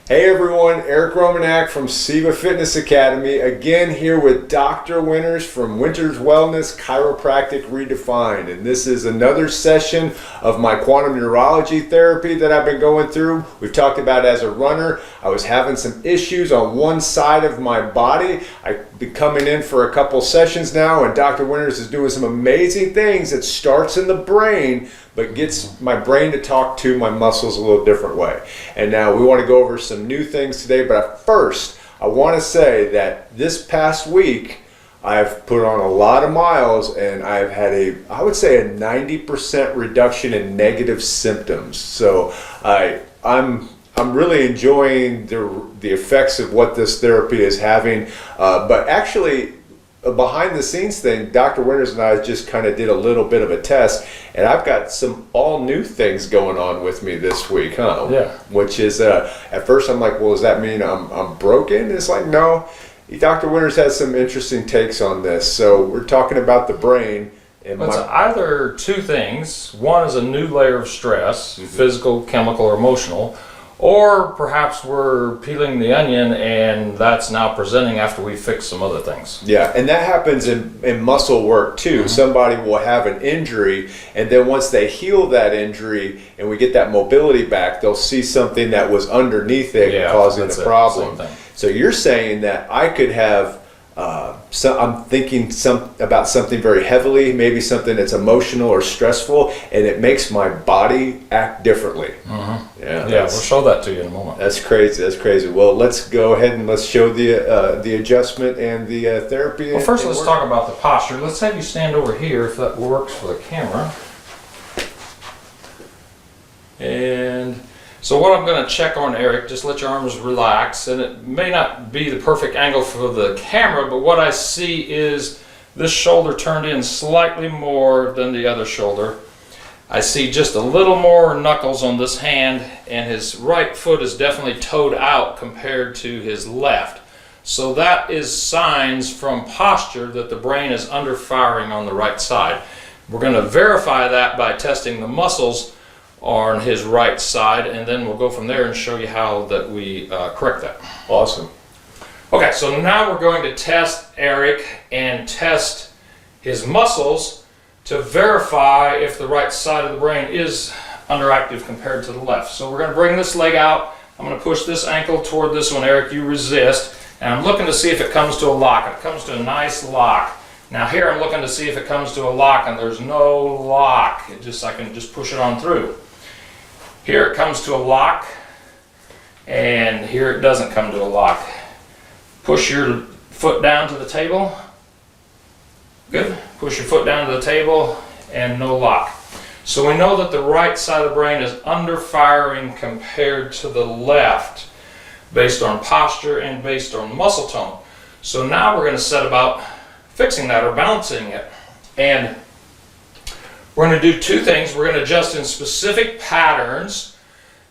Hey everyone, Eric Romanak from Seva Fitness Academy, again here with Dr. Winters from Winters Wellness Chiropractic Redefined. And this is another session of my quantum neurology therapy that I've been going through. We've talked about as a runner, I was having some issues on one side of my body. I've been coming in for a couple sessions now, and Dr. Winters is doing some amazing things. It starts in the brain, but gets my brain to talk to my muscles a little different way. And now we want to go over some new things today, but first I want to say that this past week I've put on a lot of miles, and I've had I would say a 90% reduction in negative symptoms. So I'm really enjoying the effects of what this therapy is having, but actually a behind the scenes thing, Dr. Winters and I just kind of did a little bit of a test, and I've got some all new things going on with me this week, huh? Yeah. Which is, at first I'm like, well, does that mean I'm broken? It's like, no. Dr. Winters has some interesting takes on this. So we're talking about the brain. And It's either two things. One is a new layer of stress, physical, chemical, or emotional. Or perhaps we're peeling the onion and that's now presenting after we fix some other things. Yeah, and that happens in muscle work too. Somebody will have an injury, and then once they heal that injury and we get that mobility back, they'll see something that was underneath it causing the problem. So you're saying that I could have, I'm thinking about something very heavily, maybe something that's emotional or stressful, and it makes my body act differently. Yeah, we'll show that to you in a moment. That's crazy. That's crazy. Well, let's go ahead and let's show the adjustment and the therapy. Well, first let's talk about the posture. Let's have you stand over here if that works for the camera. And so what I'm going to check on Eric, just let your arms relax, and it may not be the perfect angle for the camera, but what I see is this shoulder turned in slightly more than the other shoulder. I see just a little more knuckles on this hand, and his right foot is definitely toed out compared to his left. So that is signs from posture that the brain is under firing on the right side. We're going to verify that by testing the muscles on his right side, and then we'll go from there and show you how that we correct that. Awesome. Okay, so now we're going to test Eric and test his muscles to verify if the right side of the brain is underactive compared to the left. So we're going to bring this leg out. I'm going to push this ankle toward this one. Eric, you resist, and I'm looking to see if it comes to a lock. It comes to a nice lock. Now here I'm looking to see if it comes to a lock, and there's no lock. I can just push it on through. Here it comes to a lock, and here it doesn't come to a lock. Push your foot down to the table. Good. Push your foot down to the table, and no lock. So we know that the right side of the brain is under firing compared to the left based on posture and based on muscle tone. So now we're going to set about fixing that or balancing it. And we're going to do two things. We're going to adjust in specific patterns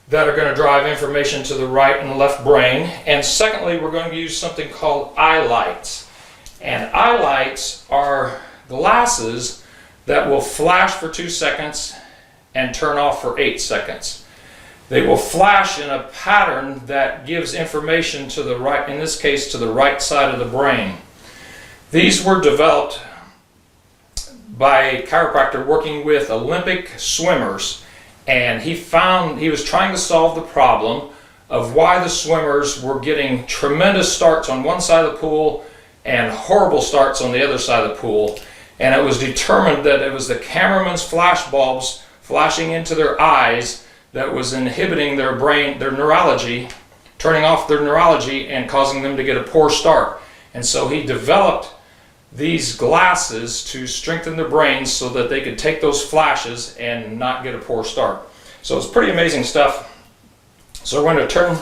that are going to drive information to the right and left brain. And secondly, we're going to use something called eye lights. And eye lights are glasses that will flash for 2 seconds and turn off for 8 seconds. They will flash in a pattern that gives information to the right, in this case to the right side of the brain. These were developed by a chiropractor working with Olympic swimmers, and he was trying to solve the problem of why the swimmers were getting tremendous starts on one side of the pool and horrible starts on the other side of the pool. And it was determined that it was the cameraman's flash bulbs flashing into their eyes that was inhibiting their brain, their neurology, turning off their neurology and causing them to get a poor start. And so he developed these glasses to strengthen their brains so that they could take those flashes and not get a poor start. So it's pretty amazing stuff. So we're going to turn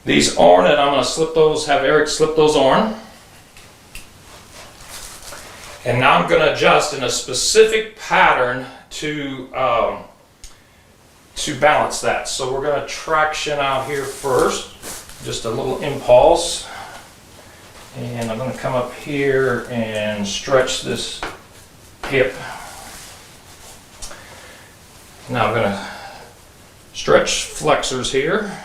these on, and I'm going to have Eric slip those on. And now I'm going to adjust in a specific pattern to balance that. So we're going to traction out here first, just a little impulse. And I'm going to come up here and stretch this hip. Now I'm going to stretch flexors here.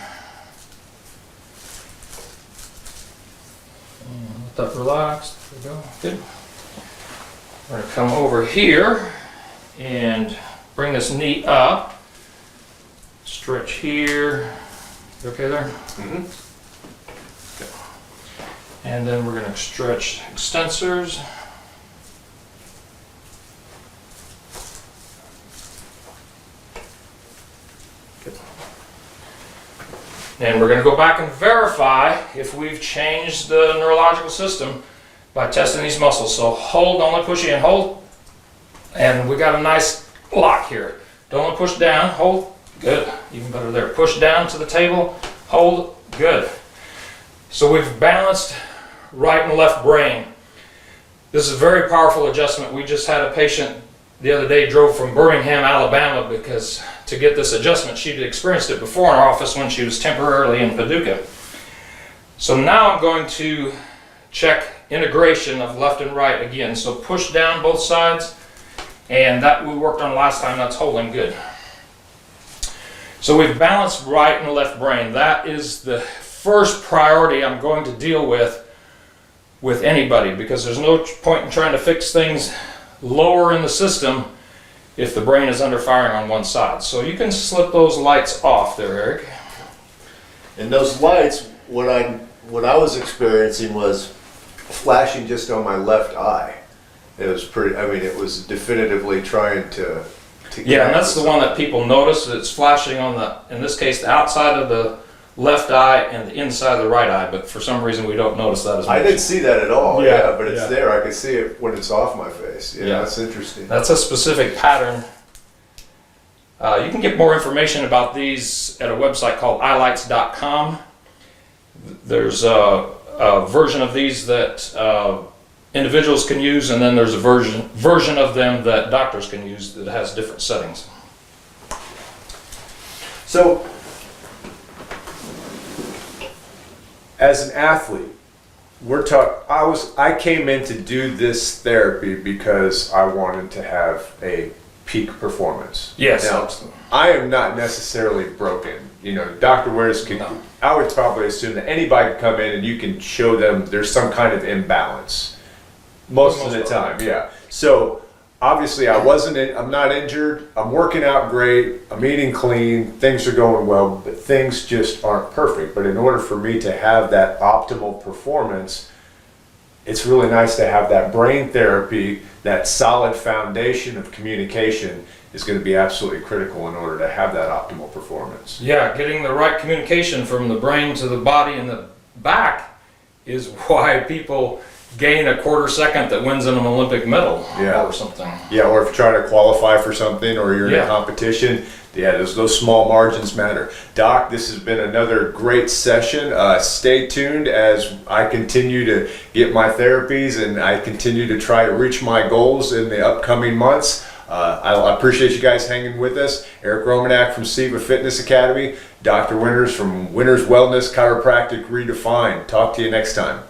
Let that relax. There we go. Good. We're going to come over here and bring this knee up. Stretch here. You okay there? Mm-hmm. Okay. And then we're going to stretch extensors. Good. And we're going to go back and verify if we've changed the neurological system by testing these muscles. So hold, only push in, hold. And we got a nice lock here. Don't only push down, hold. Good, even better there. Push down to the table, hold, good. So we've balanced right and left brain. This is a very powerful adjustment. We just had a patient the other day drove from Birmingham, Alabama, because to get this adjustment, she'd experienced it before in our office when she was temporarily in Paducah. So now I'm going to check integration of left and right again. So push down both sides, and that we worked on last time, that's holding good. So we've balanced right and left brain. That is the first priority I'm going to deal with anybody, because there's no point in trying to fix things lower in the system if the brain is under firing on one side. So you can slip those lights off there, Eric. And those lights, what I was experiencing was Flashing just on my left eye. It was pretty, I mean, it was definitively trying to Yeah, and that's the one that people notice. It's flashing on the, in this case, the outside of the left eye and the inside of the right eye, but for some reason we don't notice that as much. I didn't see that at all, Yeah, but it's yeah. there. I can see it when it's off my face. Yeah, Yeah. that's interesting. That's a specific pattern. You can get more information about these at a website called eyelights.com. There's a version of these that individuals can use, and then there's a version of them that doctors can use that has different settings. So, as an athlete, I came in to do this therapy because I wanted to have a peak performance. Yes. Now, I am not necessarily broken. You know, Dr. Wares could, No. I would probably assume that anybody can come in and you can show them there's some kind of imbalance. Most of the time, yeah. So obviously I'm not injured, I'm working out great, I'm eating clean, things are going well, but things just aren't perfect. But in order for me to have that optimal performance, it's really nice to have that brain therapy. That solid foundation of communication is going to be absolutely critical in order to have that optimal performance. Yeah, getting the right communication from the brain to the body and the back is why people gain a quarter second that wins them an Olympic medal or something. Yeah, or if you're trying to qualify for something or you're in Yeah. a competition, those small margins matter. Doc, this has been another great session. Stay tuned as I continue to get my therapies and I continue to try to reach my goals in the upcoming months. I appreciate you guys hanging with us. Eric Romanak from Seva Fitness Academy, Dr. Winters from Winters Wellness Chiropractic Redefined. Talk to you next time.